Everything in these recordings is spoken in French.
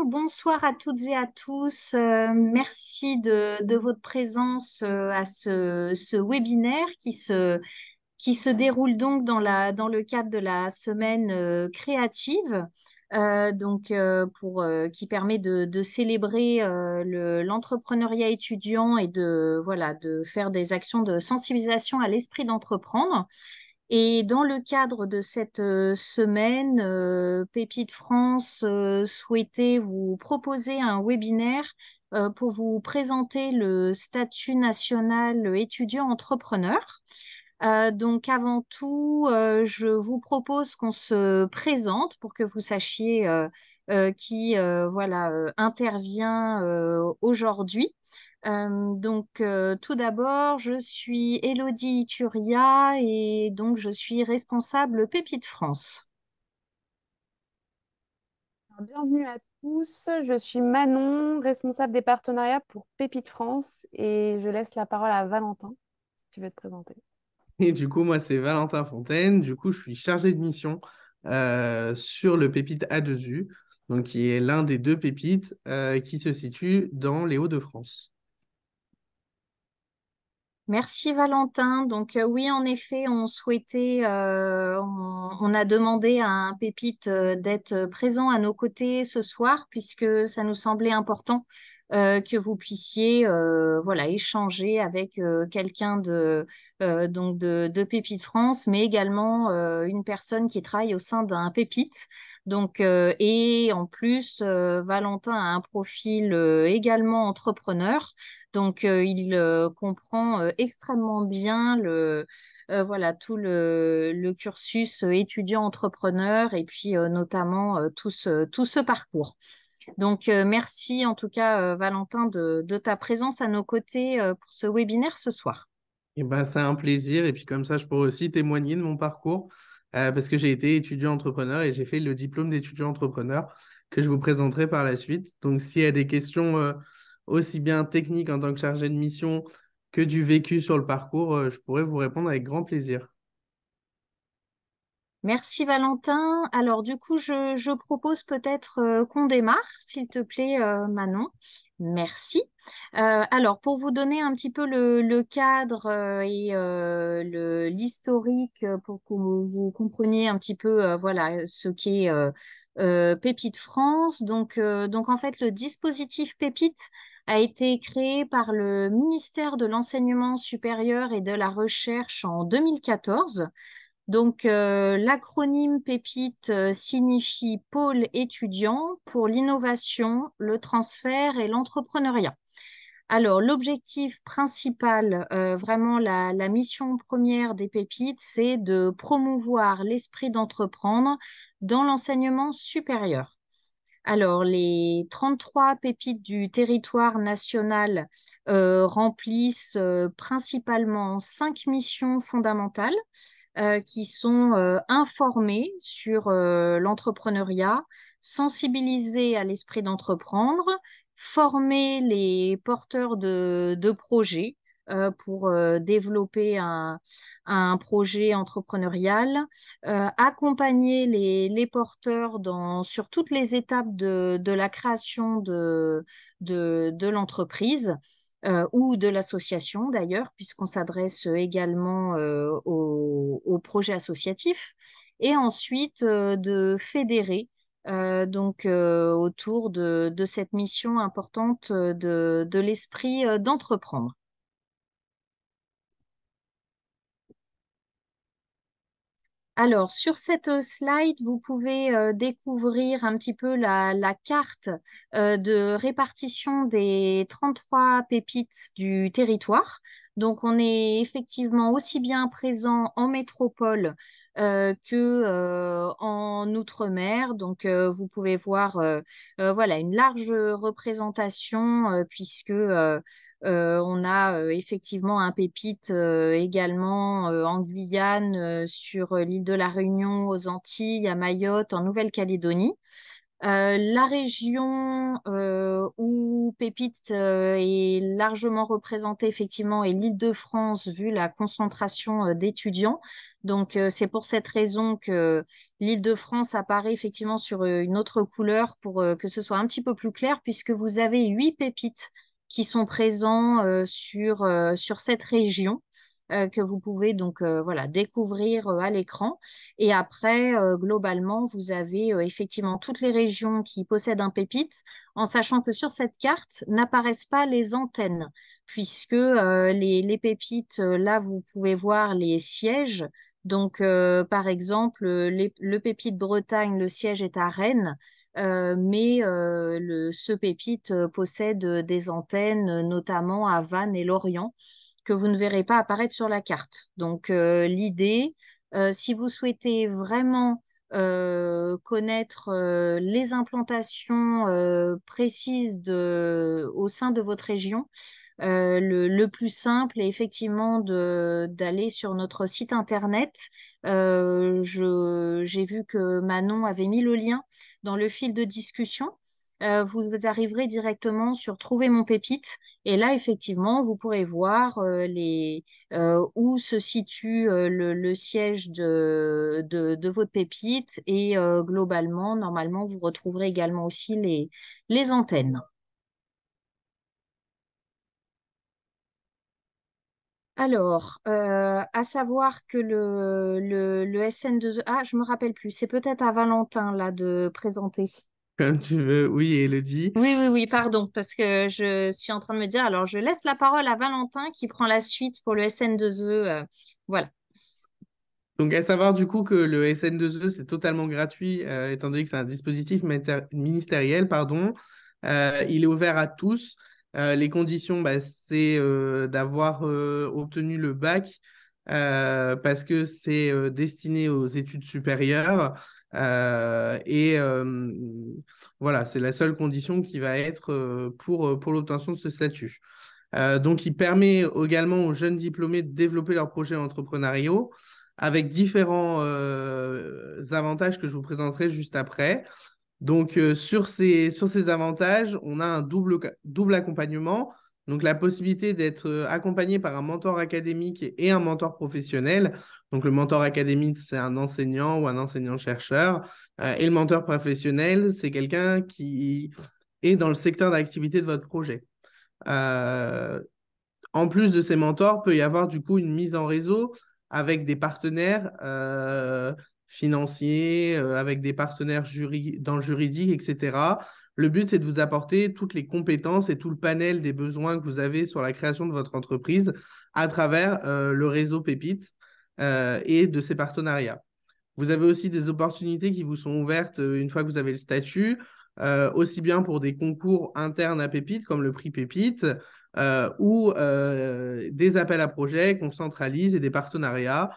bonsoir à toutes et à tous. Merci de votre présence à ce webinaire qui se déroule donc dans le cadre de la semaine créative, qui permet de célébrer l'entrepreneuriat étudiant et de faire des actions de sensibilisation à l'esprit d'entreprendre. Et dans le cadre de cette semaine, Pépite France souhaitait vous proposer un webinaire pour vous présenter le statut national étudiant entrepreneur. Donc avant tout, je vous propose qu'on se présente pour que vous sachiez qui intervient aujourd'hui. Tout d'abord, je suis Élodie Ituria et donc je suis responsable Pépite France. Bienvenue à tous, je suis Manon, responsable des partenariats pour Pépite France et je laisse la parole à Valentin, si tu veux te présenter. Et du coup, moi, c'est Valentin Fontaine. Du coup, je suis chargé de mission sur le pépite A2U, donc qui est l'un des deux pépites qui se situe dans les Hauts-de-France. Merci Valentin. Oui, en effet, on a demandé à un Pépite d'être présent à nos côtés ce soir puisque ça nous semblait important que vous puissiez échanger avec quelqu'un de Pépite France, mais également une personne qui travaille au sein d'un Pépite. Et en plus, Valentin a un profil également entrepreneur. Il comprend extrêmement bien tout le cursus étudiant-entrepreneur et puis notamment tout ce parcours. Merci en tout cas, Valentin, de ta présence à nos côtés pour ce webinaire ce soir. Et ben, c'est un plaisir. Et puis comme ça, je pourrais aussi témoigner de mon parcours parce que j'ai été étudiant entrepreneur et j'ai fait le diplôme d'étudiant entrepreneur que je vous présenterai par la suite. Donc, s'il y a des questions aussi bien techniques en tant que chargé de mission que du vécu sur le parcours, je pourrais vous répondre avec grand plaisir. Merci Valentin. Alors du coup, je propose peut-être qu'on démarre, s'il te plaît, Manon. Merci. Alors pour vous donner un petit peu le cadre l'historique pour que vous compreniez un petit peu ce qu'est Pépite France. Donc en fait, le dispositif Pépite a été créé par le ministère de l'Enseignement supérieur et de la Recherche en 2014. L'acronyme PEPIT signifie Pôle étudiant pour l'innovation, le transfert et l'entrepreneuriat. Alors, l'objectif principal, vraiment la mission première des pépites, c'est de promouvoir l'esprit d'entreprendre dans l'enseignement supérieur. Alors, les 33 pépites du territoire national remplissent principalement 5 missions fondamentales qui sont informés sur l'entrepreneuriat, sensibiliser à l'esprit d'entreprendre, former les porteurs de projets pour développer un projet entrepreneurial, accompagner les porteurs sur toutes les étapes de la création de l'entreprise ou de l'association d'ailleurs, puisqu'on s'adresse également aux projets associatifs, et ensuite de fédérer autour de cette mission importante de l'esprit d'entreprendre. Alors, sur cette slide, vous pouvez découvrir un petit peu la carte de répartition des 33 pépites du territoire. Donc, on est effectivement aussi bien présent en métropole que en outre-mer. Vous pouvez voir une large représentation puisque on a effectivement un pépite également en Guyane, sur l'île de la Réunion, aux Antilles, à Mayotte, en Nouvelle-Calédonie. La région où Pépite est largement représentée, effectivement, est l'Île-de-France, vu la concentration d'étudiants. Donc, c'est pour cette raison que l'Île-de-France apparaît effectivement sur une autre couleur pour que ce soit un petit peu plus clair, puisque vous avez 8 pépites qui sont présents sur cette région. Que vous pouvez donc voilà découvrir à l'écran. Et après, globalement, vous avez effectivement toutes les régions qui possèdent un pépite, en sachant que sur cette carte n'apparaissent pas les antennes, puisque les pépites, là, vous pouvez voir les sièges. Donc, par exemple, le pépite Bretagne, le siège est à Rennes, mais ce pépite possède des antennes, notamment à Vannes et Lorient, que vous ne verrez pas apparaître sur la carte. Donc, l'idée, si vous souhaitez vraiment connaître les implantations précises au sein de votre région, le plus simple est effectivement d'aller sur notre site internet. J'ai vu que Manon avait mis le lien dans le fil de discussion. Vous arriverez directement sur Trouver mon pépite. Et là, effectivement, vous pourrez voir où se situe le siège de votre pépite. Et globalement, normalement, vous retrouverez également aussi les antennes. Alors, à savoir que le SN2E, ah, je me rappelle plus, c'est peut-être à Valentin là de présenter. Comme tu veux. Oui, Elodie. Oui, oui, oui, pardon, parce que je suis en train de me dire, alors je laisse la parole à Valentin qui prend la suite pour le SN2E. Voilà. Donc, à savoir du coup que le SN2E, c'est totalement gratuit, étant donné que c'est un dispositif ministériel, pardon. Il est ouvert à tous. Les conditions, bah, c'est d'avoir obtenu le bac parce que c'est destiné aux études supérieures. Voilà, c'est la seule condition qui va être pour l'obtention de ce statut. Donc, il permet également aux jeunes diplômés de développer leurs projets entrepreneuriaux avec différents avantages que je vous présenterai juste après. Donc, sur ces avantages, on a un double accompagnement. Donc, la possibilité d'être accompagné par un mentor académique et un mentor professionnel. Donc, le mentor académique, c'est un enseignant ou un enseignant-chercheur. Et le mentor professionnel, c'est quelqu'un qui est dans le secteur d'activité de votre projet. Euh, En plus de ces mentors, peut y avoir du coup une mise en réseau avec des partenaires financiers, avec des partenaires dans le juridique, etc. Le but, c'est de vous apporter toutes les compétences et tout le panel des besoins que vous avez sur la création de votre entreprise à travers le réseau Pépites et de ses partenariats. Vous avez aussi des opportunités qui vous sont ouvertes une fois que vous avez le statut, aussi bien pour des concours internes à Pépite, comme le prix Pépite, ou des appels à projets qu'on centralise et des partenariats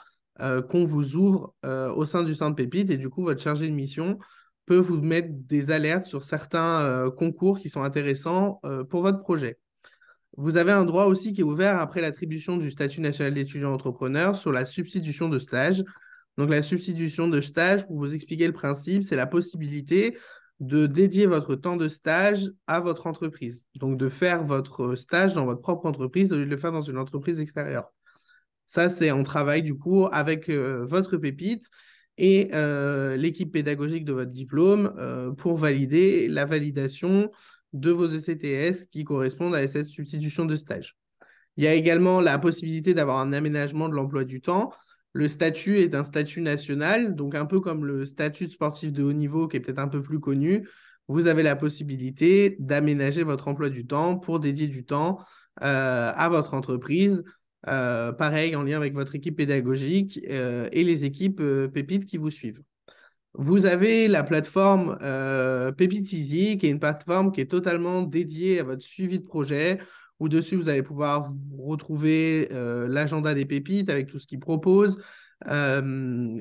qu'on vous ouvre au sein du centre Pépite. Et du coup, votre chargé de mission peut vous mettre des alertes sur certains concours qui sont intéressants pour votre projet. Vous avez un droit aussi qui est ouvert après l'attribution du statut national d'étudiant entrepreneur sur la substitution de stage. Donc, la substitution de stage, pour vous expliquer le principe, c'est la possibilité de dédier votre temps de stage à votre entreprise. Donc, de faire votre stage dans votre propre entreprise au lieu de le faire dans une entreprise extérieure. Ça, c'est en travail du coup avec votre pépite et l'équipe pédagogique de votre diplôme pour valider la validation de vos ECTS qui correspondent à cette substitution de stage. Il y a également la possibilité d'avoir un aménagement de l'emploi du temps. Le statut est un statut national, donc un peu comme le statut de sportif de haut niveau qui est peut-être un peu plus connu. Vous avez la possibilité d'aménager votre emploi du temps pour dédier du temps à votre entreprise. Pareil, en lien avec votre équipe pédagogique et les équipes Pépites qui vous suivent. Vous avez la plateforme Pépite Easy, qui est une plateforme qui est totalement dédiée à votre suivi de projet, où dessus, vous allez pouvoir retrouver l'agenda des pépites avec tout ce qu'ils proposent,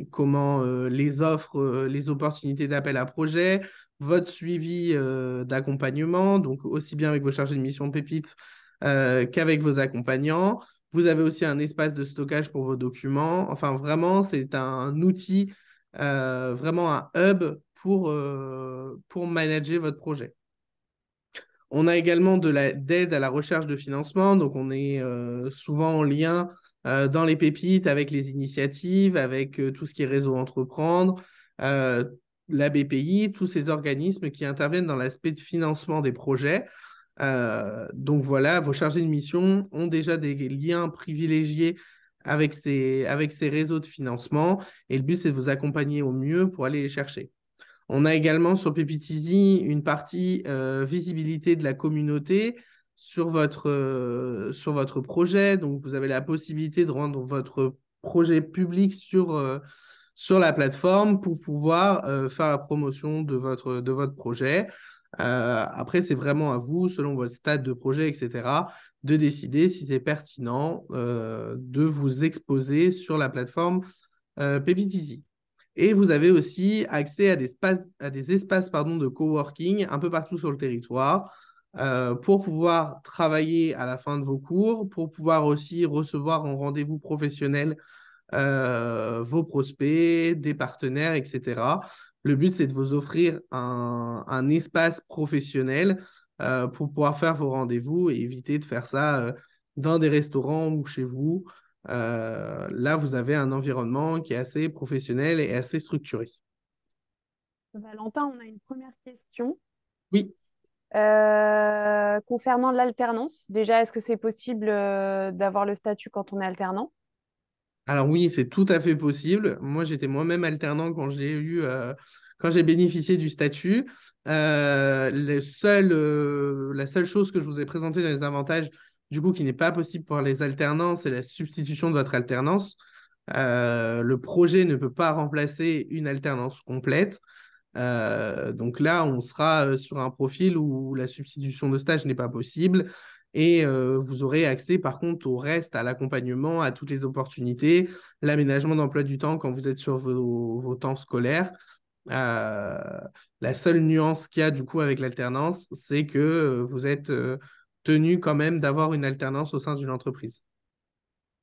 comment les offres, les opportunités d'appel à projet, votre suivi d'accompagnement, donc aussi bien avec vos chargés de mission pépites qu'avec vos accompagnants. Vous avez aussi un espace de stockage pour vos documents. Enfin, vraiment, c'est un outil vraiment un hub pour manager votre projet. On a également d'aide à la recherche de financement, donc on est souvent en lien dans les pépites avec les initiatives, avec tout ce qui est réseau entreprendre, euh, la BPI, tous ces organismes qui interviennent dans l'aspect de financement des projets. Donc voilà, vos chargés de mission ont déjà des liens privilégiés avec ces réseaux de financement et le but c'est de vous accompagner au mieux pour aller les chercher. On a également sur Pepitizi une partie visibilité de la communauté sur votre projet. Donc, vous avez la possibilité de rendre votre projet public sur la plateforme pour pouvoir faire la promotion de votre projet. Après, c'est vraiment à vous, selon votre stade de projet, etc., de décider si c'est pertinent de vous exposer sur la plateforme Pepitizi. Et vous avez aussi accès à des espaces pardon, de coworking un peu partout sur le territoire pour pouvoir travailler à la fin de vos cours, pour pouvoir aussi recevoir en rendez-vous professionnel vos prospects, des partenaires, etc. Le but, c'est de vous offrir un espace professionnel pour pouvoir faire vos rendez-vous et éviter de faire ça dans des restaurants ou chez vous. Là, vous avez un environnement qui est assez professionnel et assez structuré. Valentin, on a une première question. Oui. Concernant l'alternance, déjà, est-ce que c'est possible d'avoir le statut quand on est alternant? Alors oui, c'est tout à fait possible. Moi, j'étais moi-même alternant quand j'ai bénéficié du statut. La seule chose que je vous ai présentée dans les avantages, du coup, qui n'est pas possible pour les alternants, c'est la substitution de votre alternance. Le projet ne peut pas remplacer une alternance complète. Donc là, on sera sur un profil où la substitution de stage n'est pas possible. Et vous aurez accès par contre au reste, à l'accompagnement, à toutes les opportunités, l'aménagement d'emploi du temps quand vous êtes sur vos temps scolaires. Euh, la seule nuance qu'il y a du coup avec l'alternance, c'est que vous êtes tenu quand même d'avoir une alternance au sein d'une entreprise.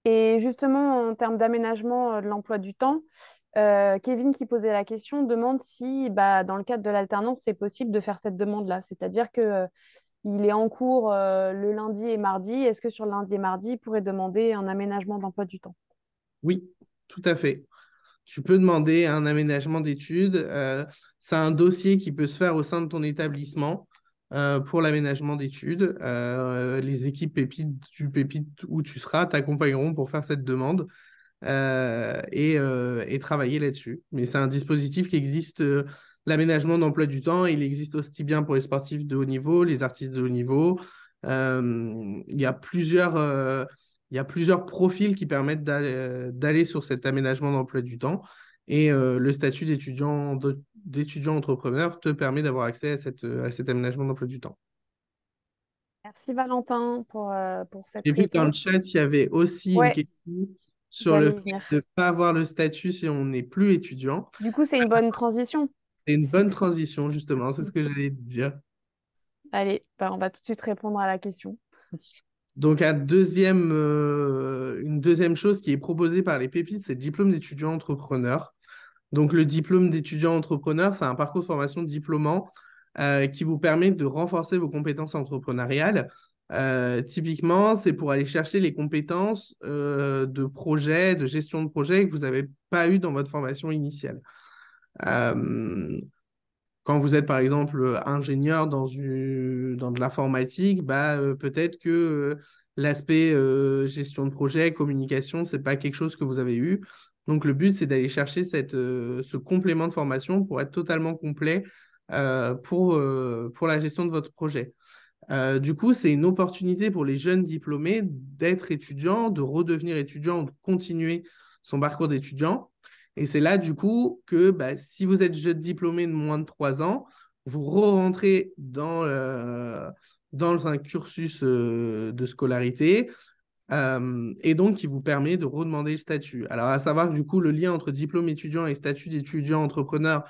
Et justement, en termes d'aménagement de l'emploi du temps, Kevin qui posait la question demande si, bah, dans le cadre de l'alternance, c'est possible de faire cette demande-là. C'est-à-dire que, il est en cours le lundi et mardi. Est-ce que sur le lundi et mardi, il pourrait demander un aménagement d'emploi du temps? Oui, tout à fait. Tu peux demander un aménagement d'études. C'est un dossier qui peut se faire au sein de ton établissement pour l'aménagement d'études. Les équipes du Pépite où tu seras t'accompagneront pour faire cette demande et travailler là-dessus. Mais c'est un dispositif qui existe, l'aménagement d'emploi du temps. Il existe aussi bien pour les sportifs de haut niveau, les artistes de haut niveau. Il y a il y a plusieurs profils qui permettent d'aller sur cet aménagement d'emploi du temps. Et le statut d'étudiant entrepreneur te permet d'avoir accès à cet aménagement d'emploi du temps. Merci Valentin pour cette J'ai vu que dans le réponse. chat, il y avait aussi une Ouais, question sur le j'allais y fait venir. de ne pas avoir le statut si on n'est plus étudiant. Du coup, c'est une bonne transition. C'est une bonne transition, justement, c'est ce que j'allais te dire. Allez, bah, on va tout de suite répondre à la question. Donc, une deuxième chose qui est proposée par les pépites, c'est le diplôme d'étudiant entrepreneur. Donc, le diplôme d'étudiant entrepreneur, c'est un parcours de formation diplômant qui vous permet de renforcer vos compétences entrepreneuriales. Typiquement, c'est pour aller chercher les compétences de projet, de gestion de projet que vous n'avez pas eues dans votre formation initiale. Euh, Quand vous êtes, par exemple, ingénieur dans de l'informatique, bah, peut-être que l'aspect gestion de projet, communication, c'est pas quelque chose que vous avez eu. Donc, le but, c'est d'aller chercher ce complément de formation pour être totalement complet pour la gestion de votre projet. Du coup, c'est une opportunité pour les jeunes diplômés d'être étudiants, de redevenir étudiants, de continuer son parcours d'étudiant. Et c'est là, du coup, que bah, si vous êtes jeune diplômé de moins de 3 ans, vous rentrez dans un cursus de scolarité et donc qui vous permet de redemander le statut. Alors, à savoir que du coup, le lien entre diplôme étudiant et statut d'étudiant entrepreneur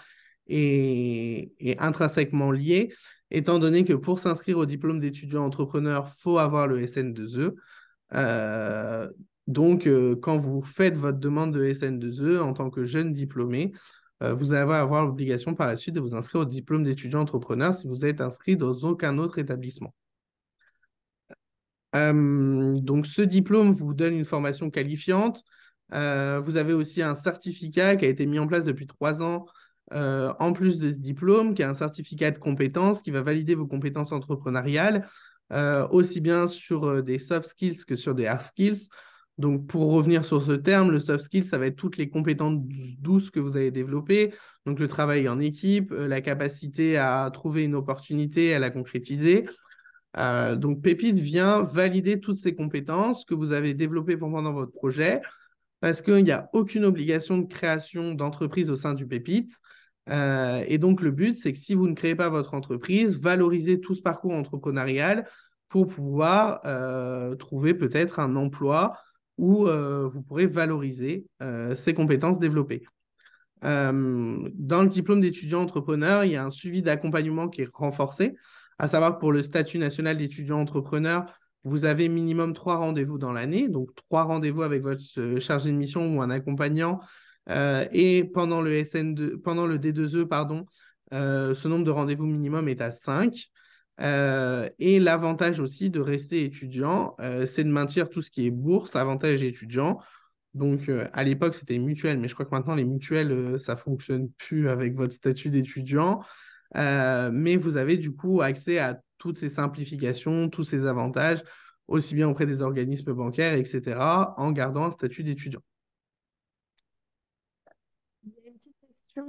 est intrinsèquement lié, étant donné que pour s'inscrire au diplôme d'étudiant entrepreneur, il faut avoir le SN2E. Euh, donc, quand vous faites votre demande de SN2E en tant que jeune diplômé, vous allez avoir l'obligation par la suite de vous inscrire au diplôme d'étudiant entrepreneur si vous êtes inscrit dans aucun autre établissement. Donc, ce diplôme vous donne une formation qualifiante. Vous avez aussi un certificat qui a été mis en place depuis 3 ans, en plus de ce diplôme, qui est un certificat de compétences qui va valider vos compétences entrepreneuriales, aussi bien sur des soft skills que sur des hard skills. Donc, pour revenir sur ce terme, le soft skills, ça va être toutes les compétences douces que vous avez développées. Donc, le travail en équipe, la capacité à trouver une opportunité, à la concrétiser. Donc, Pépite vient valider toutes ces compétences que vous avez développées pendant votre projet parce qu'il n'y a aucune obligation de création d'entreprise au sein du Pépite. Et donc, le but, c'est que si vous ne créez pas votre entreprise, valorisez tout ce parcours entrepreneurial pour pouvoir trouver peut-être un emploi où vous pourrez valoriser ces compétences développées. Dans le diplôme d'étudiant entrepreneur, il y a un suivi d'accompagnement qui est renforcé, à savoir que pour le statut national d'étudiant entrepreneur, vous avez minimum 3 rendez-vous dans l'année, donc 3 rendez-vous avec votre chargé de mission ou un accompagnant. Et pendant le pendant le D2E, pardon, ce nombre de rendez-vous minimum est à 5. Et l'avantage aussi de rester étudiant, c'est de maintenir tout ce qui est bourse, avantage étudiant. Donc, à l'époque, c'était mutuelle, mais je crois que maintenant, les mutuelles, ça fonctionne plus avec votre statut d'étudiant. Mais vous avez du coup accès à toutes ces simplifications, tous ces avantages, aussi bien auprès des organismes bancaires, etc., en gardant un statut d'étudiant. Il y a une petite question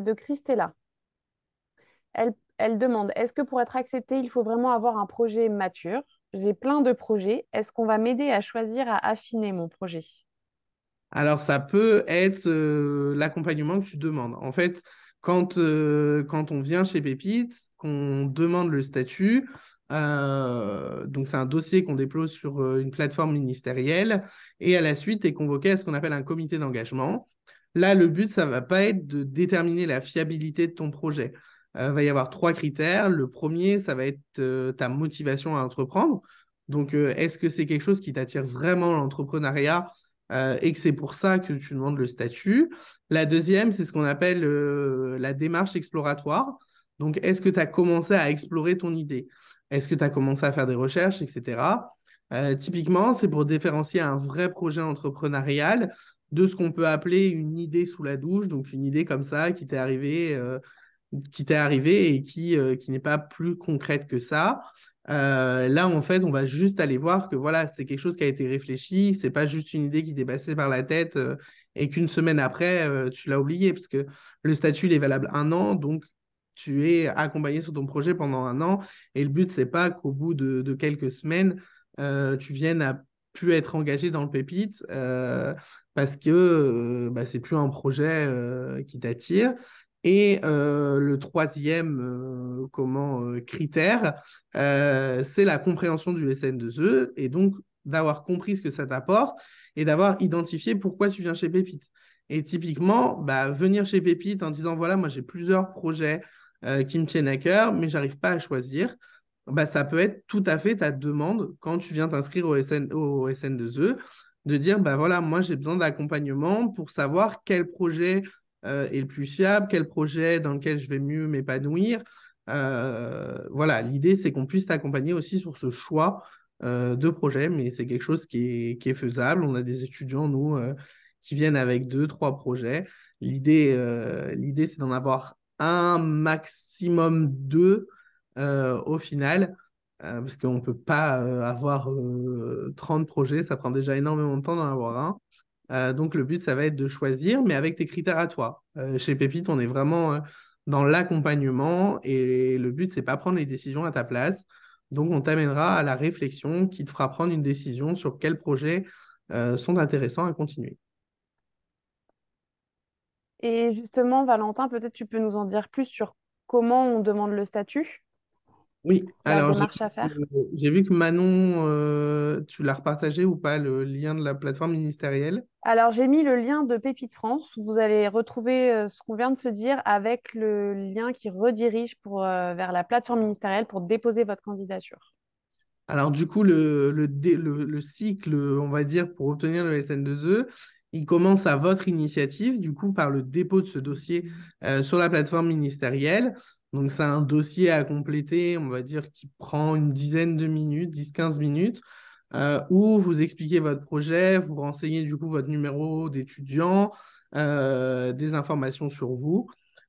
de Christella. Elle demande, est-ce que pour être accepté, il faut vraiment avoir un projet mature? J'ai plein de projets. Est-ce qu'on va m'aider à choisir, à affiner mon projet? Alors, ça peut être l'accompagnement que tu demandes. En fait, quand on vient chez Pépite, qu'on demande le statut, donc c'est un dossier qu'on dépose sur une plateforme ministérielle, et à la suite, est convoqué à ce qu'on appelle un comité d'engagement. Là, le but, ça va pas être de déterminer la fiabilité de ton projet. Il va y avoir 3 critères. Le premier, ça va être ta motivation à entreprendre. Donc, est-ce que c'est quelque chose qui t'attire vraiment l'entrepreneuriat et que c'est pour ça que tu demandes le statut. La deuxième, c'est ce qu'on appelle la démarche exploratoire. Donc, est-ce que tu as commencé à explorer ton idée? Est-ce que tu as commencé à faire des recherches, etc. Typiquement, c'est pour différencier un vrai projet entrepreneurial de ce qu'on peut appeler une idée sous la douche, donc une idée comme ça qui t'est arrivé et qui n'est pas plus concrète que ça. Là, en fait, on va juste aller voir que voilà, c'est quelque chose qui a été réfléchi, c'est pas juste une idée qui t'est passée par la tête et qu'une semaine après, tu l'as oublié, parce que le statut il est valable 1 an, donc tu es accompagné sur ton projet pendant 1 an, et le but, c'est pas qu'au bout de quelques semaines, tu viennes à plus être engagé dans le pépite parce que bah, c'est plus un projet qui t'attire. Et le troisième critère, c'est la compréhension du SN2E et donc d'avoir compris ce que ça t'apporte et d'avoir identifié pourquoi tu viens chez Pépite. Et typiquement, bah, venir chez Pépite en disant, voilà, moi j'ai plusieurs projets qui me tiennent à cœur, mais j'arrive pas à choisir, bah, ça peut être tout à fait ta demande quand tu viens t'inscrire au SN2E, de dire, bah voilà, moi j'ai besoin d'accompagnement pour savoir quel projet est le plus fiable, quel projet dans lequel je vais mieux m'épanouir. Voilà, l'idée c'est qu'on puisse t'accompagner aussi sur ce choix de projet, mais c'est quelque chose qui est faisable. On a des étudiants, nous, qui viennent avec 2, 3 projets. L'idée c'est d'en avoir un maximum 2 au final, parce qu'on ne peut pas avoir 30 projets, ça prend déjà énormément de temps d'en avoir un. Donc le but, ça va être de choisir, mais avec tes critères à toi. Chez Pépite, on est vraiment dans l'accompagnement et le but, c'est pas prendre les décisions à ta place. Donc on t'amènera à la réflexion qui te fera prendre une décision sur quels projets sont intéressants à continuer. Et justement, Valentin, peut-être tu peux nous en dire plus sur comment on demande le statut, Oui, la alors démarche à faire. j'ai vu que Manon, tu l'as repartagé ou pas, le lien de la plateforme ministérielle. Alors, j'ai mis le lien de Pépite France. Vous allez retrouver ce qu'on vient de se dire avec le lien qui redirige vers la plateforme ministérielle pour déposer votre candidature. Alors, du coup, le cycle, on va dire, pour obtenir le SN2E, il commence à votre initiative, du coup, par le dépôt de ce dossier sur la plateforme ministérielle. Donc, c'est un dossier à compléter, on va dire, qui prend une dizaine de minutes, 10-15 minutes, où vous expliquez votre projet, vous renseignez du coup votre numéro d'étudiant, des informations sur vous.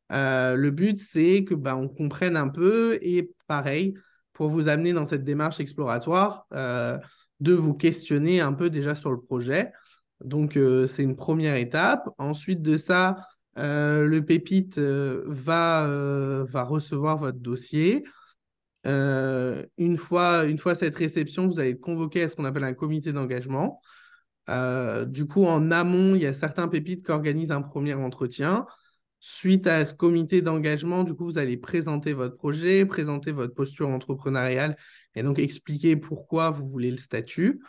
Le but, c'est que on comprenne un peu et pareil, pour vous amener dans cette démarche exploratoire, de vous questionner un peu déjà sur le projet. Donc, c'est une première étape. Ensuite de ça, le pépite va recevoir votre dossier. Une fois cette réception, vous allez être convoqué à ce qu'on appelle un comité d'engagement. Du coup, en amont, il y a certains pépites qui organisent un premier entretien. Suite à ce comité d'engagement, du coup, vous allez présenter votre projet, présenter votre posture entrepreneuriale et donc expliquer pourquoi vous voulez le statut.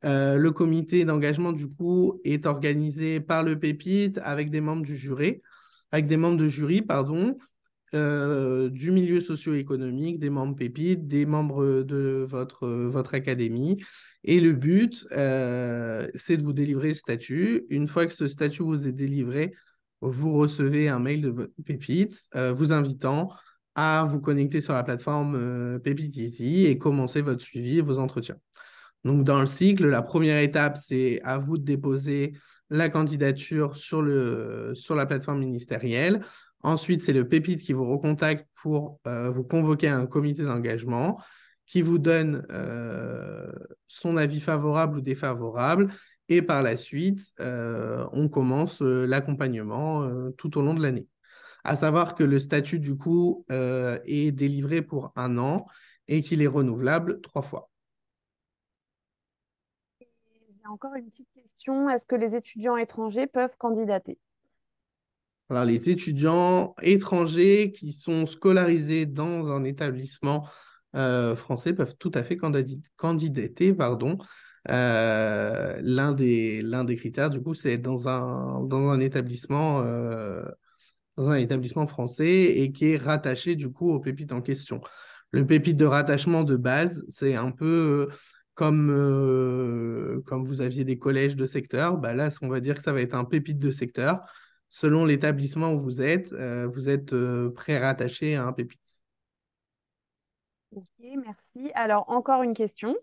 Le comité d'engagement, du coup, est organisé par le pépite avec des membres du jury, avec des membres de jury, pardon, du milieu socio-économique, des membres pépites, des membres de votre académie. Et le but, c'est de vous délivrer le statut. Une fois que ce statut vous est délivré, vous recevez un mail de votre pépite vous invitant à vous connecter sur la plateforme Pépite Easy et commencer votre suivi et vos entretiens. Donc, dans le cycle, la première étape, c'est à vous de déposer la candidature sur la plateforme ministérielle. Ensuite, c'est le pépite qui vous recontacte pour vous convoquer à un comité d'engagement qui vous donne son avis favorable ou défavorable. Et par la suite, on commence l'accompagnement tout au long de l'année. À savoir que le statut, du coup, est délivré pour 1 an et qu'il est renouvelable 3 fois. J'ai encore une petite question. Est-ce que les étudiants étrangers peuvent candidater? Alors, les étudiants étrangers qui sont scolarisés dans un établissement français peuvent tout à fait candidater, pardon. L'un des critères, du coup, c'est être dans un établissement français et qui est rattaché, du coup, au pépite en question. Le pépite de rattachement de base, c'est un peu comme vous aviez des collèges de secteur. Là, on va dire que ça va être un pépite de secteur. Selon l'établissement où vous êtes pré-rattaché à un pépite. Ok, merci. Alors, encore une question.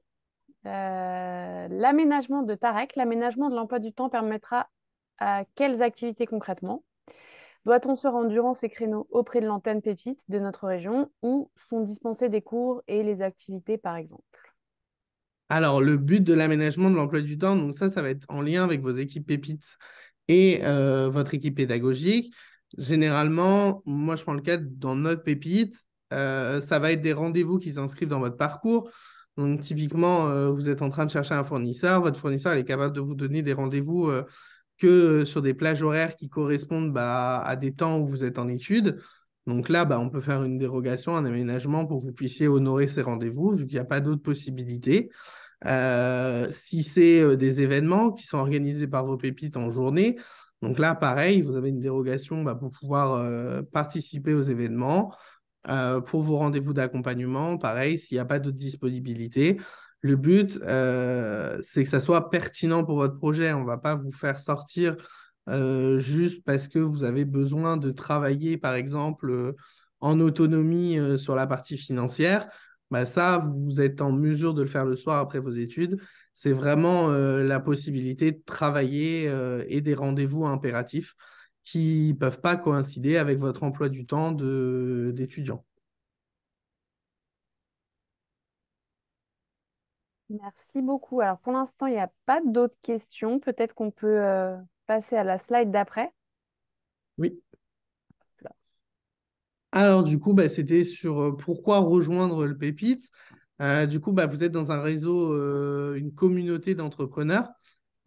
L'aménagement de Tarek, l'aménagement de l'emploi du temps permettra à quelles activités concrètement? Doit-on se rendre durant ces créneaux auprès de l'antenne Pépite de notre région ou sont dispensés des cours et les activités par exemple? Alors, le but de l'aménagement de l'emploi du temps, donc ça va être en lien avec vos équipes pépites et votre équipe pédagogique. Généralement, moi, je prends le cas dans notre pépite, ça va être des rendez-vous qui s'inscrivent dans votre parcours. Donc, typiquement, vous êtes en train de chercher un fournisseur. Votre fournisseur il est capable de vous donner des rendez-vous que sur des plages horaires qui correspondent à des temps où vous êtes en études. Donc là, on peut faire une dérogation, un aménagement pour que vous puissiez honorer ces rendez-vous, vu qu'il n'y a pas d'autres possibilités. Si c'est des événements qui sont organisés par vos pépites en journée, donc là, pareil, vous avez une dérogation pour pouvoir participer aux événements. Pour vos rendez-vous d'accompagnement, pareil, s'il n'y a pas d'autres disponibilités. Le but, c'est que ça soit pertinent pour votre projet. On ne va pas vous faire sortir juste parce que vous avez besoin de travailler, par exemple, en autonomie sur la partie financière. Ça, vous êtes en mesure de le faire le soir après vos études. C'est vraiment la possibilité de travailler et des rendez-vous impératifs qui ne peuvent pas coïncider avec votre emploi du temps d'étudiant. Merci beaucoup. Alors pour l'instant, il n'y a pas d'autres questions. Peut-être qu'on peut passer à la slide d'après. Oui. Alors, du coup, c'était sur pourquoi rejoindre le Pépite. Du coup, vous êtes dans un réseau, une communauté d'entrepreneurs.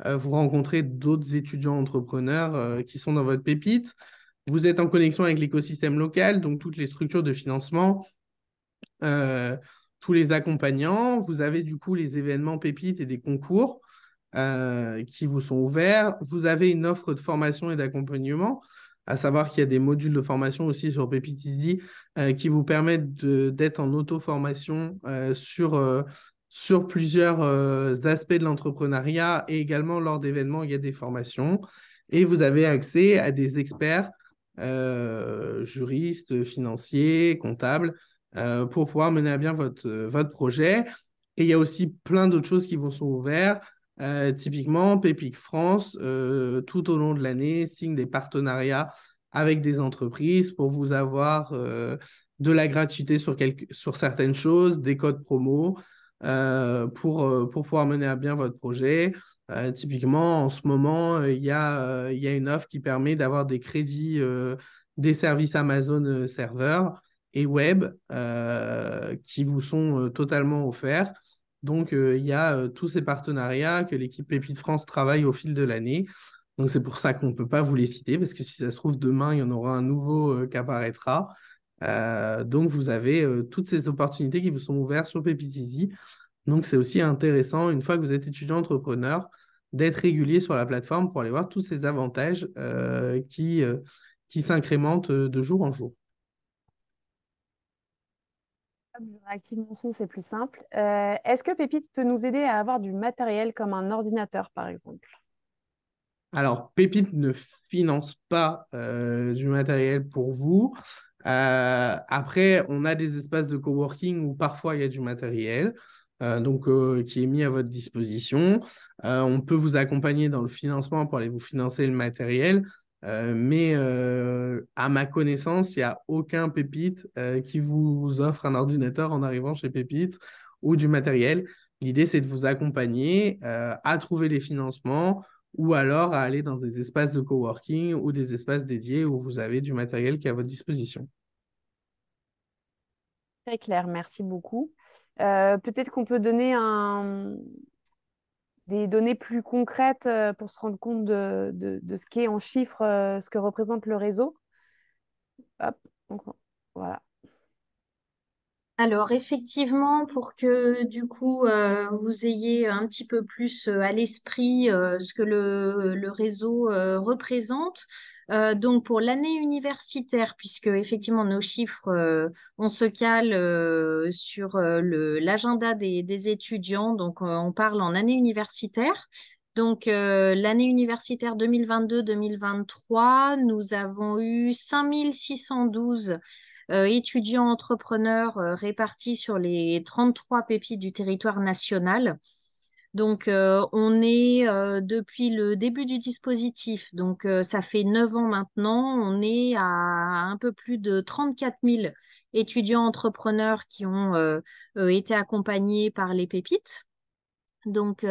Vous rencontrez d'autres étudiants entrepreneurs qui sont dans votre Pépite. Vous êtes en connexion avec l'écosystème local, donc toutes les structures de financement, tous les accompagnants. Vous avez du coup les événements pépites et des concours qui vous sont ouverts. Vous avez une offre de formation et d'accompagnement, à savoir qu'il y a des modules de formation aussi sur Pépite Easy qui vous permettent d'être en auto-formation sur sur plusieurs aspects de l'entrepreneuriat et également lors d'événements, il y a des formations. Et vous avez accès à des experts, juristes, financiers, comptables, pour pouvoir mener à bien votre projet. Et il y a aussi plein d'autres choses qui vont sont ouvertes. Typiquement, Pépic France, tout au long de l'année, signe des partenariats avec des entreprises pour vous avoir de la gratuité sur certaines choses, des codes promo pour pouvoir mener à bien votre projet. Typiquement, en ce moment, il y a une offre qui permet d'avoir des crédits des services Amazon serveurs et web qui vous sont totalement offerts. Donc, il y a tous ces partenariats que l'équipe Pépite France travaille au fil de l'année. Donc, c'est pour ça qu'on ne peut pas vous les citer, parce que si ça se trouve, demain, il y en aura un nouveau qui apparaîtra. Donc, vous avez toutes ces opportunités qui vous sont ouvertes sur Pépite Easy. Donc, c'est aussi intéressant, une fois que vous êtes étudiant entrepreneur, d'être régulier sur la plateforme pour aller voir tous ces avantages qui s'incrémentent de jour en jour. Active mon son, c'est plus simple. Est-ce que Pépite peut nous aider à avoir du matériel comme un ordinateur, par exemple? Alors, Pépite ne finance pas du matériel pour vous. Après, on a des espaces de coworking où parfois il y a du matériel, qui est mis à votre disposition. On peut vous accompagner dans le financement pour aller vous financer le matériel. Mais à ma connaissance, il n'y a aucun Pépite qui vous offre un ordinateur en arrivant chez Pépite ou du matériel. L'idée, c'est de vous accompagner à trouver les financements ou alors à aller dans des espaces de coworking ou des espaces dédiés où vous avez du matériel qui est à votre disposition. Très clair, merci beaucoup. Peut-être qu'on peut donner des données plus concrètes pour se rendre compte de ce qu'est en chiffres, ce que représente le réseau. Hop, donc, voilà. Alors effectivement, pour que du coup vous ayez un petit peu plus à l'esprit ce que le réseau représente, donc pour l'année universitaire, puisque effectivement nos chiffres, on se cale sur l'agenda des étudiants, donc on parle en année universitaire. Donc l'année universitaire 2022-2023, nous avons eu 5612 étudiants entrepreneurs répartis sur les 33 pépites du territoire national. Donc, on est depuis le début du dispositif, donc ça fait 9 ans maintenant, on est à un peu plus de 34 000 étudiants entrepreneurs qui ont été accompagnés par les pépites. Donc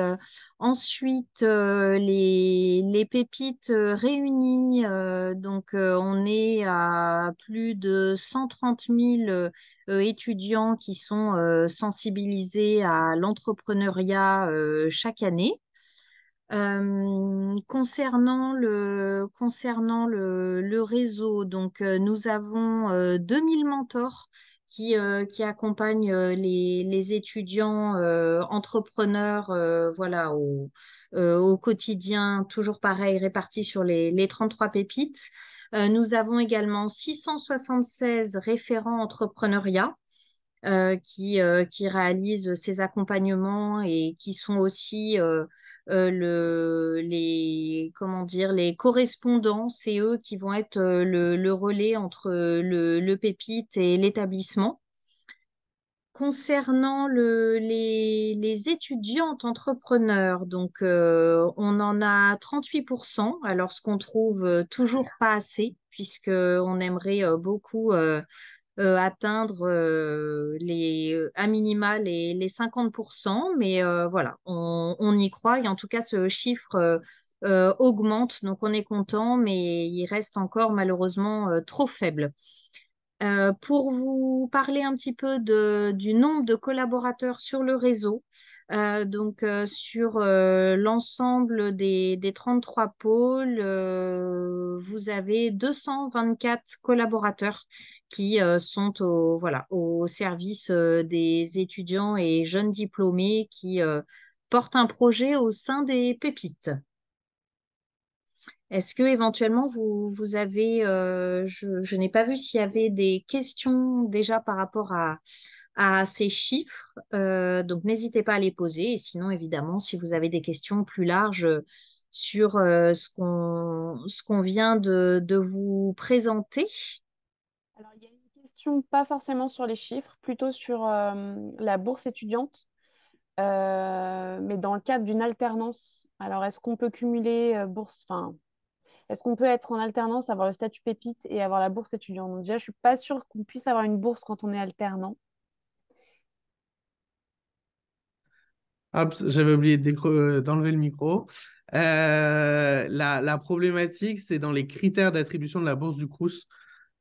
ensuite les pépites réunies, on est à plus de 130 000 étudiants qui sont sensibilisés à l'entrepreneuriat chaque année. Concernant le réseau, donc nous avons 2000 mentors qui accompagnent les étudiants entrepreneurs voilà, au quotidien, toujours pareil, répartis sur les 33 pépites. Nous avons également 676 référents entrepreneuriat qui réalisent ces accompagnements et qui sont aussi comment dire, les correspondants. C'est eux qui vont être le relais entre le pépite et l'établissement. Concernant les étudiantes entrepreneurs, donc on en a 38%, alors ce qu'on trouve toujours pas assez, puisqu'on aimerait beaucoup atteindre à minima les 50%, mais voilà, on y croit et en tout cas ce chiffre augmente, donc on est content, mais il reste encore malheureusement trop faible. Pour vous parler un petit peu du nombre de collaborateurs sur le réseau, sur l'ensemble des 33 pôles, vous avez 224 collaborateurs qui sont voilà, au service des étudiants et jeunes diplômés qui portent un projet au sein des pépites. Est-ce que éventuellement vous avez, je n'ai pas vu s'il y avait des questions déjà par rapport à à ces chiffres. Donc, n'hésitez pas à les poser. Et sinon, évidemment, si vous avez des questions plus larges sur ce qu'on vient de vous présenter. Alors, il y a une question, pas forcément sur les chiffres, plutôt sur la bourse étudiante, mais dans le cadre d'une alternance. Alors, est-ce qu'on peut cumuler bourse, enfin, est-ce qu'on peut être en alternance, avoir le statut pépite et avoir la bourse étudiante? Donc, déjà, je suis pas sûre qu'on puisse avoir une bourse quand on est alternant. Hop, j'avais oublié d'enlever le micro. La problématique, c'est dans les critères d'attribution de la bourse du Crous.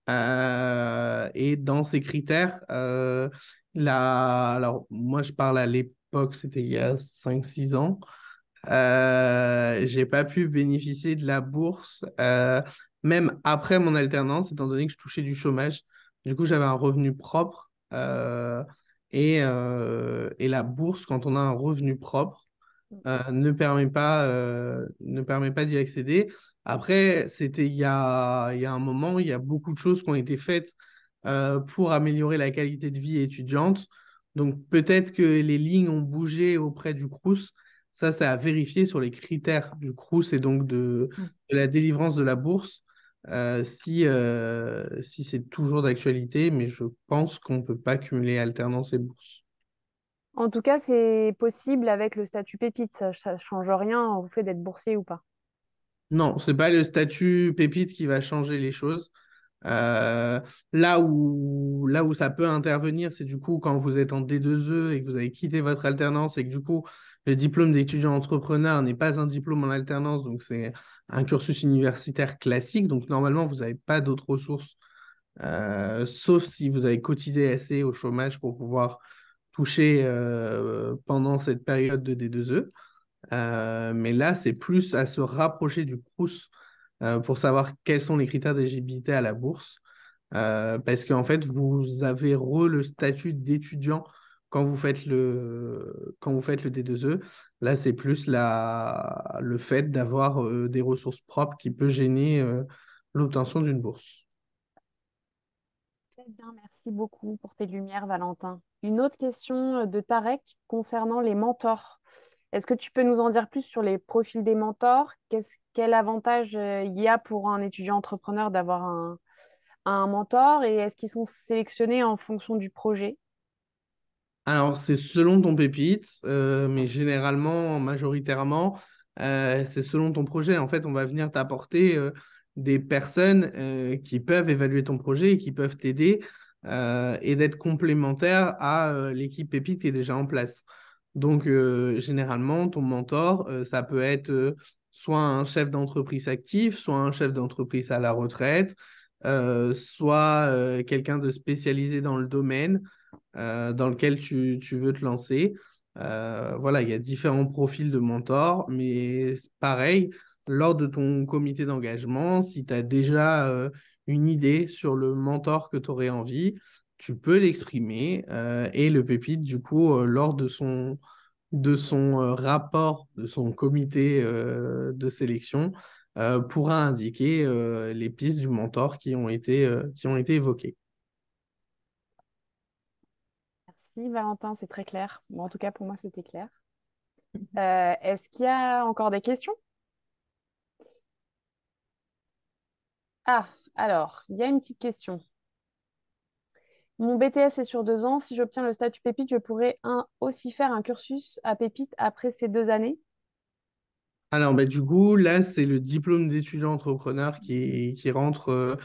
Et dans ces critères, alors moi je parle à l'époque, c'était il y a 5 6 ans, j'ai pas pu bénéficier de la bourse, même après mon alternance, étant donné que je touchais du chômage. Du coup, j'avais un revenu propre, et la bourse, quand on a un revenu propre, ne permet pas d'y accéder. Après, c'était il y a un moment, il y a beaucoup de choses qui ont été faites pour améliorer la qualité de vie étudiante. Donc peut-être que les lignes ont bougé auprès du Crous. Ça, c'est à vérifier sur les critères du Crous et donc de la délivrance de la bourse, si c'est toujours d'actualité, mais je pense qu'on ne peut pas cumuler alternance et bourse. En tout cas, c'est possible avec le statut pépite. Ça ne change rien au fait d'être boursier ou pas. Non, c'est pas le statut pépite qui va changer les choses. Euh, là où ça peut intervenir, c'est du coup quand vous êtes en D2E et que vous avez quitté votre alternance et que du coup le diplôme d'étudiant entrepreneur n'est pas un diplôme en alternance, donc c'est un cursus universitaire classique. Donc normalement, vous n'avez pas d'autres ressources, sauf si vous avez cotisé assez au chômage pour pouvoir toucher pendant cette période de D2E. Mais là, c'est plus à se rapprocher du Crous pour savoir quels sont les critères d'éligibilité à la bourse. Parce qu'en fait, vous avez le statut d'étudiant quand vous faites le D2E. Là, c'est plus le fait d'avoir des ressources propres qui peut gêner l'obtention d'une bourse. Très bien, merci beaucoup pour tes lumières, Valentin. Une autre question de Tarek concernant les mentors. Est-ce que tu peux nous en dire plus sur les profils des mentors? Quel avantage il y a pour un étudiant entrepreneur d'avoir un mentor et est-ce qu'ils sont sélectionnés en fonction du projet? Alors, c'est selon ton pépite, mais généralement, majoritairement, c'est selon ton projet. En fait, on va venir t'apporter des personnes qui peuvent évaluer ton projet et qui peuvent t'aider et d'être complémentaires à l'équipe pépite qui est déjà en place. Donc, généralement, ton mentor, ça peut être soit un chef d'entreprise actif, soit un chef d'entreprise à la retraite, soit quelqu'un de spécialisé dans le domaine dans lequel tu veux te lancer. Voilà, il y a différents profils de mentors, mais c'est pareil, lors de ton comité d'engagement, si tu as déjà une idée sur le mentor que tu aurais envie, tu peux l'exprimer et le pépite, du coup, lors de son rapport, de son comité de sélection, pourra indiquer les pistes du mentor qui ont été évoquées. Merci, Valentin, c'est très clair. Bon, en tout cas, pour moi, c'était clair. Est-ce qu'il y a encore des questions? Ah, alors, il y a une petite question. Mon BTS est sur 2 ans. Si j'obtiens le statut pépite, je pourrais aussi faire un cursus à pépite après ces 2 années. Alors, bah, du coup, là, c'est le diplôme d'étudiant entrepreneur qui rentre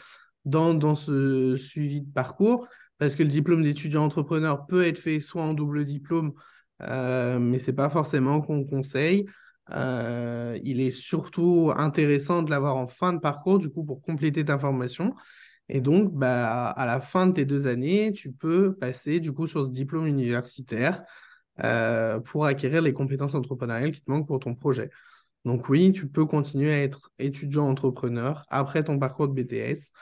dans ce suivi de parcours, parce que le diplôme d'étudiant entrepreneur peut être fait soit en double diplôme, mais c'est pas forcément qu'on conseille. Il est surtout intéressant de l'avoir en fin de parcours, du coup, pour compléter ta formation. Et donc, bah, à la fin de tes 2 années, tu peux passer, du coup, sur ce diplôme universitaire pour acquérir les compétences entrepreneuriales qui te manquent pour ton projet. Donc oui, tu peux continuer à être étudiant entrepreneur après ton parcours de BTS,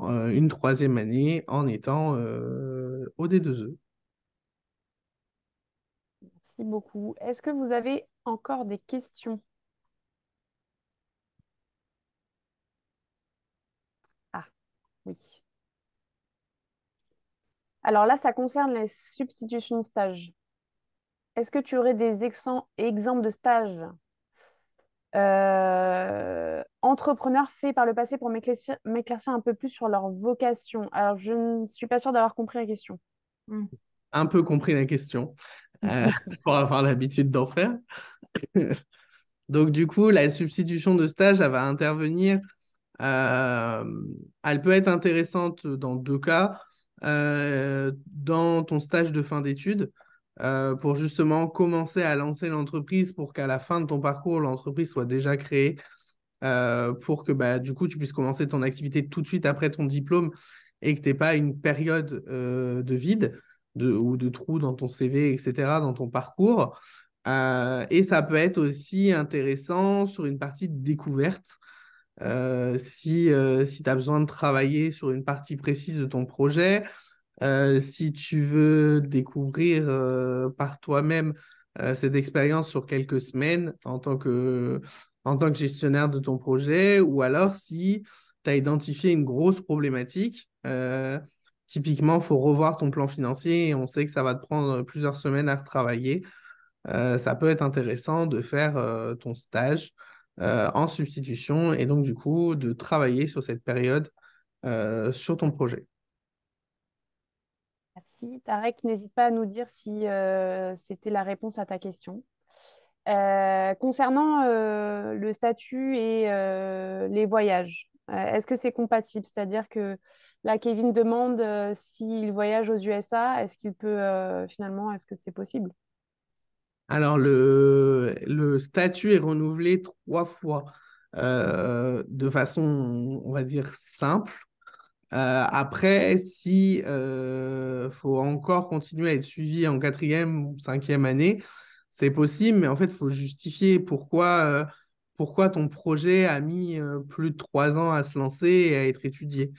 une troisième année en étant au D2E. Merci beaucoup. Est-ce que vous avez encore des questions? Ah, oui. Alors là, ça concerne les substitutions de stage. Est-ce que tu aurais des exemples de stages entrepreneurs faits par le passé pour m'éclaircir un peu plus sur leur vocation? Alors, je ne suis pas sûre d'avoir compris la question. Mm. Un peu compris la question, euh, pour avoir l'habitude d'en faire. Donc, du coup, la substitution de stage, elle va intervenir. euh, Elle peut être intéressante dans deux cas. Dans ton stage de fin d'études, pour justement commencer à lancer l'entreprise pour qu'à la fin de ton parcours, l'entreprise soit déjà créée, pour que bah, du coup, tu puisses commencer ton activité tout de suite après ton diplôme et que tu n'aies pas une période de vide ou de trou dans ton CV, etc., dans ton parcours. Et ça peut être aussi intéressant sur une partie de découverte. Si tu as besoin de travailler sur une partie précise de ton projet, si tu veux découvrir par toi-même cette expérience sur quelques semaines en tant que gestionnaire de ton projet, ou alors si tu as identifié une grosse problématique, typiquement, il faut revoir ton plan financier et on sait que ça va te prendre plusieurs semaines à retravailler. Ça peut être intéressant de faire ton stage en substitution et donc du coup de travailler sur cette période sur ton projet. Merci. Tarek, n'hésite pas à nous dire si c'était la réponse à ta question. Concernant le statut et les voyages, est-ce que c'est compatible? C'est-à-dire que là, Kevin demande s'il voyage aux USA, est-ce qu'il peut finalement, est-ce que c'est possible? Alors, le statut est renouvelé 3 fois de façon, on va dire, simple. Après, si faut encore continuer à être suivi en quatrième ou cinquième année, c'est possible, mais en fait, il faut justifier pourquoi ton projet a mis plus de 3 ans à se lancer et à être étudié.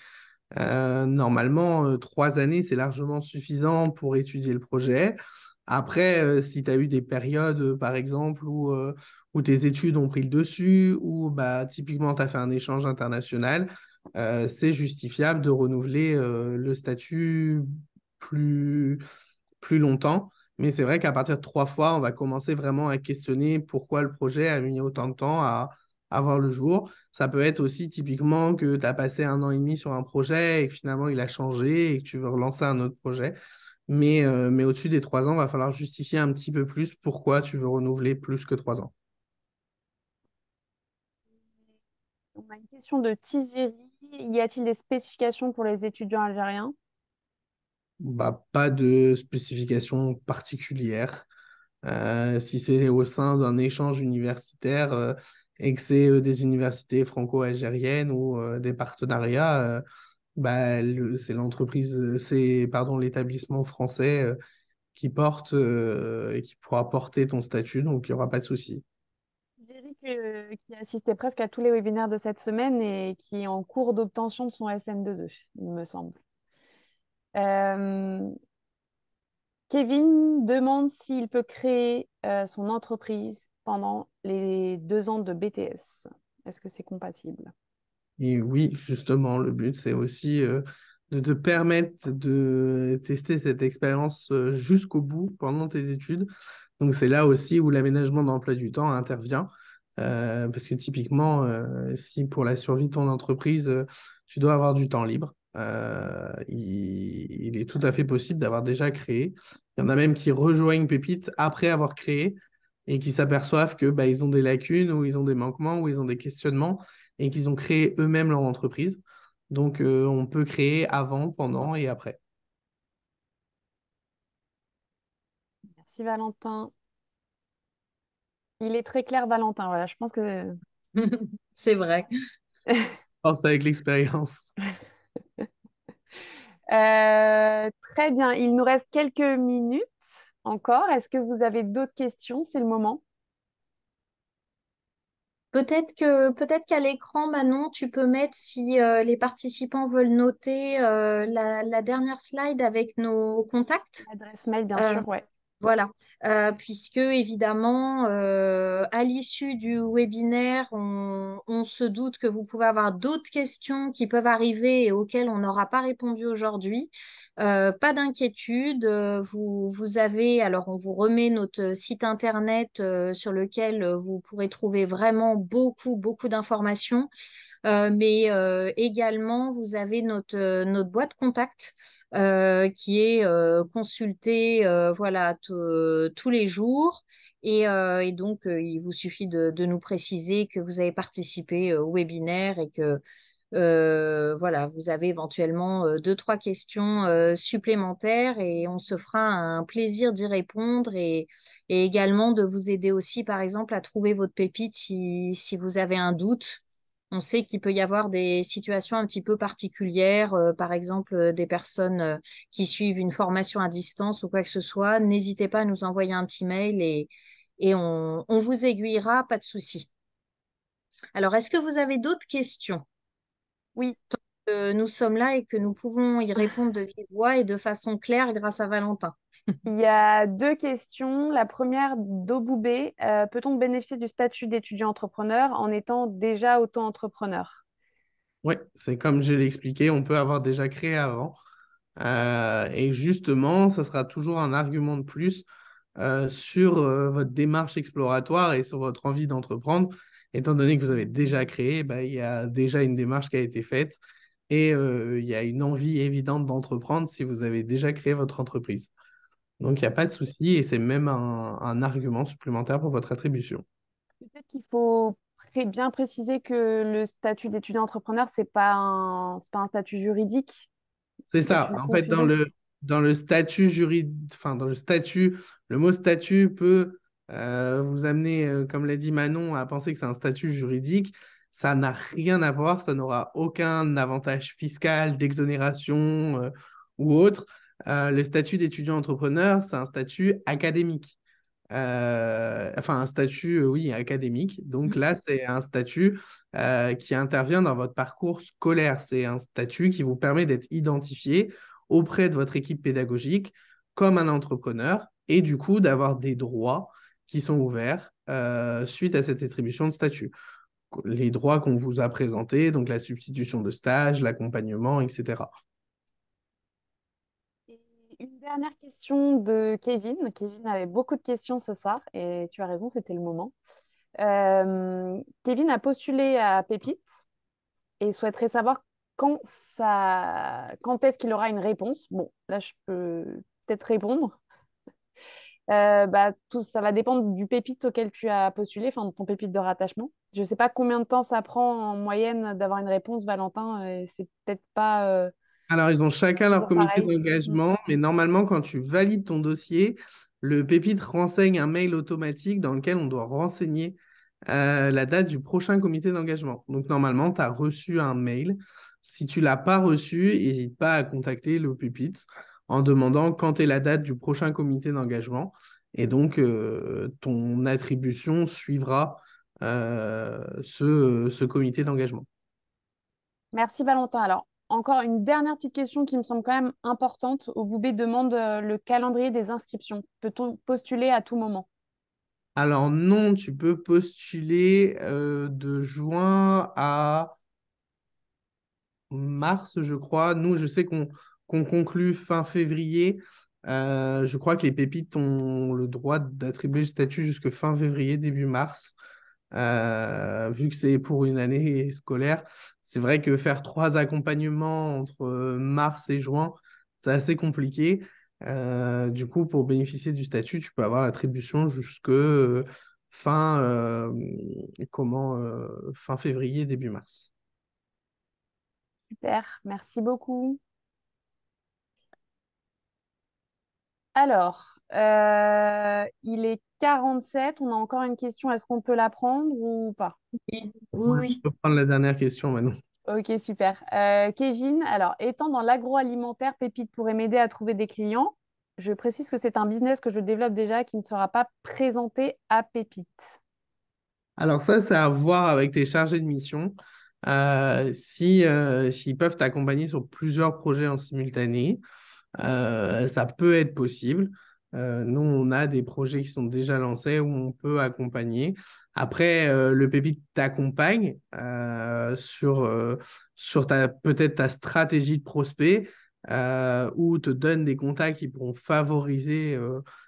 Normalement, 3 années, c'est largement suffisant pour étudier le projet. Après, si tu as eu des périodes, par exemple, où tes études ont pris le dessus, ou bah, typiquement, tu as fait un échange international, c'est justifiable de renouveler le statut plus, plus longtemps. Mais c'est vrai qu'à partir de 3 fois, on va commencer vraiment à questionner pourquoi le projet a mis autant de temps à voir le jour. Ça peut être aussi typiquement que tu as passé 1 an et demi sur un projet et que finalement il a changé et que tu veux relancer un autre projet. Mais au-dessus des 3 ans, il va falloir justifier un petit peu plus pourquoi tu veux renouveler plus que 3 ans. On a une question de Tiziri. Y a-t-il des spécifications pour les étudiants algériens? Bah, pas de spécification particulière. Si c'est au sein d'un échange universitaire et que c'est des universités franco-algériennes ou des partenariats, bah, c'est pardon, l'établissement français qui porte et qui pourra porter ton statut, donc il n'y aura pas de souci. Tiziri qui assistait presque à tous les webinaires de cette semaine et qui est en cours d'obtention de son SN2E, il me semble. Euh, Kevin demande s'il peut créer son entreprise pendant les 2 ans de BTS. Est-ce que c'est compatible? Et oui, justement, le but, c'est aussi de te permettre de tester cette expérience jusqu'au bout pendant tes études. Donc, c'est là aussi où l'aménagement d'emploi du temps intervient. Parce que typiquement, si pour la survie de ton entreprise, tu dois avoir du temps libre, il est tout à fait possible d'avoir déjà créé. Il y en a même qui rejoignent Pépite après avoir créé et qui s'aperçoivent que bah, ils ont des lacunes ou ils ont des manquements ou ils ont des questionnements et qu'ils ont créé eux-mêmes leur entreprise. Donc, on peut créer avant, pendant et après. Merci Valentin. Il est très clair, Valentin. Voilà, je pense que C'est vrai. Pense avec l'expérience. Très bien. Il nous reste quelques minutes encore. Est-ce que vous avez d'autres questions? C'est le moment. Peut-être qu'à l'écran, Manon, tu peux mettre si les participants veulent noter la dernière slide avec nos contacts. L'adresse mail, bien Euh, sûr, ouais. Voilà. Puisque évidemment, à l'issue du webinaire, on se doute que vous pouvez avoir d'autres questions qui peuvent arriver et auxquelles on n'aura pas répondu aujourd'hui. Pas d'inquiétude. Vous avez, alors on vous remet notre site internet sur lequel vous pourrez trouver vraiment beaucoup d'informations. Mais également, vous avez notre boîte contact qui est consultée voilà, tous les jours. Et donc, il vous suffit de nous préciser que vous avez participé au webinaire et que voilà, vous avez éventuellement deux, trois questions supplémentaires et on se fera un plaisir d'y répondre et également de vous aider aussi, par exemple, à trouver votre pépite si vous avez un doute. On sait qu'il peut y avoir des situations un petit peu particulières, par exemple des personnes qui suivent une formation à distance ou quoi que ce soit. N'hésitez pas à nous envoyer un petit mail et on vous aiguillera, pas de souci. Alors, est-ce que vous avez d'autres questions? Oui, Nous sommes là et que nous pouvons y répondre de vive voix et de façon claire grâce à Valentin. il y a deux questions. La première d'Oboubé, peut-on bénéficier du statut d'étudiant entrepreneur en étant déjà auto-entrepreneur? Oui, c'est comme je l'ai expliqué, on peut avoir déjà créé avant. Et justement, ça sera toujours un argument de plus sur votre démarche exploratoire et sur votre envie d'entreprendre. Étant donné que vous avez déjà créé, bah, il y a déjà une démarche qui a été faite et il y a une envie évidente d'entreprendre si vous avez déjà créé votre entreprise. Donc, il n'y a pas de souci et c'est même un argument supplémentaire pour votre attribution. Peut-être qu'il faut bien préciser que le statut d'étudiant entrepreneur, c'est pas un statut juridique. C'est Peut-être ça. une En fait, dans confusion. le statut juridique, enfin, dans le statut, le mot statut peut vous amener, comme l'a dit Manon, à penser que c'est un statut juridique. Ça n'a rien à voir, ça n'aura aucun avantage fiscal, d'exonération ou autre. Le statut d'étudiant entrepreneur, c'est un statut académique. Enfin, un statut, oui, académique. Donc là, c'est un statut qui intervient dans votre parcours scolaire. C'est un statut qui vous permet d'être identifié auprès de votre équipe pédagogique comme un entrepreneur et du coup d'avoir des droits qui sont ouverts suite à cette attribution de statut. Les droits qu'on vous a présentés, donc la substitution de stage, l'accompagnement, etc. Et une dernière question de Kevin. Kevin avait beaucoup de questions ce soir et tu as raison, c'était le moment. Kevin a postulé à Pépite et souhaiterait savoir quand est-ce qu'il aura une réponse. Bon, là, je peux peut-être répondre. Ça va dépendre du pépite auquel tu as postulé, enfin de ton pépite de rattachement. Je ne sais pas combien de temps ça prend en moyenne d'avoir une réponse, Valentin. C'est peut-être pas Alors, ils ont chacun leur toujours comité pareil. Mm. d'engagement, mais normalement, quand tu valides ton dossier, le Pépite renseigne un mail automatique dans lequel on doit renseigner la date du prochain comité d'engagement. Donc, normalement, tu as reçu un mail. Si tu l'as pas reçu, n'hésite pas à contacter le Pépite en demandant quand est la date du prochain comité d'engagement. Et donc, ton attribution suivra ce comité d'engagement. Merci, Valentin. Alors, encore une dernière petite question qui me semble quand même importante. Oboubé demande le calendrier des inscriptions. Peut-on postuler à tout moment? Alors non, tu peux postuler de juin à mars, je crois. Nous, je sais qu'on conclut fin février. Je crois que les pépites ont le droit d'attribuer le statut jusque fin février, début mars. Vu que c'est pour une année scolaire, c'est vrai que faire 3 accompagnements entre mars et juin, c'est assez compliqué. Du coup, pour bénéficier du statut, tu peux avoir l'attribution jusque fin, fin février, début mars. Super, merci beaucoup. Alors, il est 47. On a encore une question. Est-ce qu'on peut la prendre ou pas? Oui, Ouais, oui, on peut prendre la dernière question maintenant. Ok, super. Kevin, alors, étant dans l'agroalimentaire, Pépite pourrait m'aider à trouver des clients. Je précise que c'est un business que je développe déjà qui ne sera pas présenté à Pépite. Alors ça, c'est à voir avec tes chargés de mission. S'ils peuvent t'accompagner sur plusieurs projets en simultané, ça peut être possible. Nous, on a des projets qui sont déjà lancés où on peut accompagner. Après, le Pépite t'accompagne sur peut-être ta stratégie de prospect ou te donne des contacts qui pourront favoriser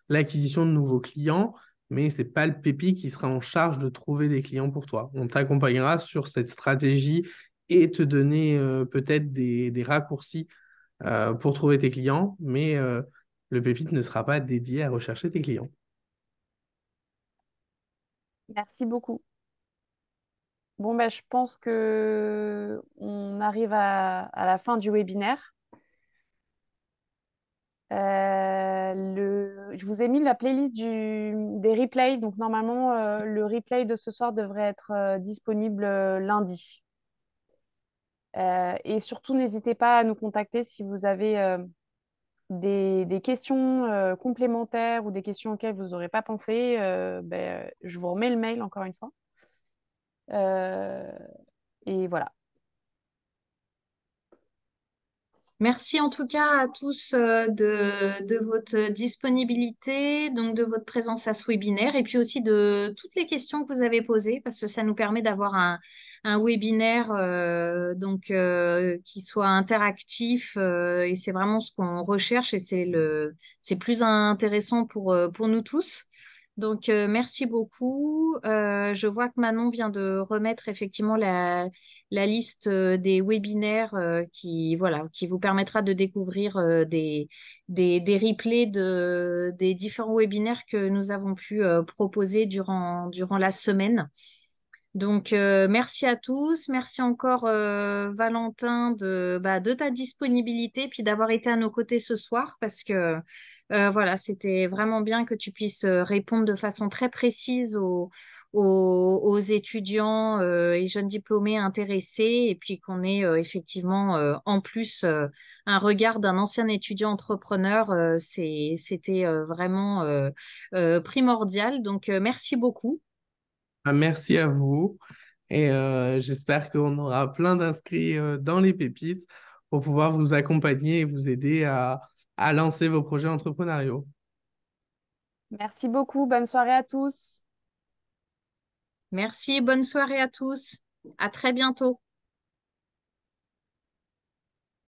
l'acquisition de nouveaux clients, mais c'est pas le Pépi qui sera en charge de trouver des clients pour toi. On t'accompagnera sur cette stratégie et te donner peut-être des raccourcis pour trouver tes clients, mais le Pépite ne sera pas dédié à rechercher tes clients. Merci beaucoup. Bon, ben, je pense que on arrive à la fin du webinaire. Je vous ai mis la playlist des replays. Donc, normalement, le replay de ce soir devrait être disponible lundi. Et surtout, n'hésitez pas à nous contacter si vous avez des questions complémentaires ou des questions auxquelles vous n'aurez pas pensé. Je vous remets le mail encore une fois. Euh, et voilà. Merci en tout cas à tous de votre disponibilité, donc de votre présence à ce webinaire et puis aussi de toutes les questions que vous avez posées parce que ça nous permet d'avoir un webinaire qui soit interactif et c'est vraiment ce qu'on recherche et c'est plus intéressant pour nous tous. Donc merci beaucoup. Je vois que Manon vient de remettre effectivement la liste des webinaires qui vous permettra de découvrir des replays des différents webinaires que nous avons pu proposer durant la semaine. Donc, merci à tous. Merci encore, Valentin, de ta disponibilité puis d'avoir été à nos côtés ce soir parce que voilà, c'était vraiment bien que tu puisses répondre de façon très précise aux étudiants et jeunes diplômés intéressés et puis qu'on ait effectivement en plus un regard d'un ancien étudiant entrepreneur. C'était vraiment primordial. Donc, merci beaucoup. Ah, merci à vous et j'espère qu'on aura plein d'inscrits dans les pépites pour pouvoir vous accompagner et vous aider à lancer vos projets entrepreneuriaux. Merci beaucoup. Bonne soirée à tous. Merci, bonne soirée à tous. À très bientôt.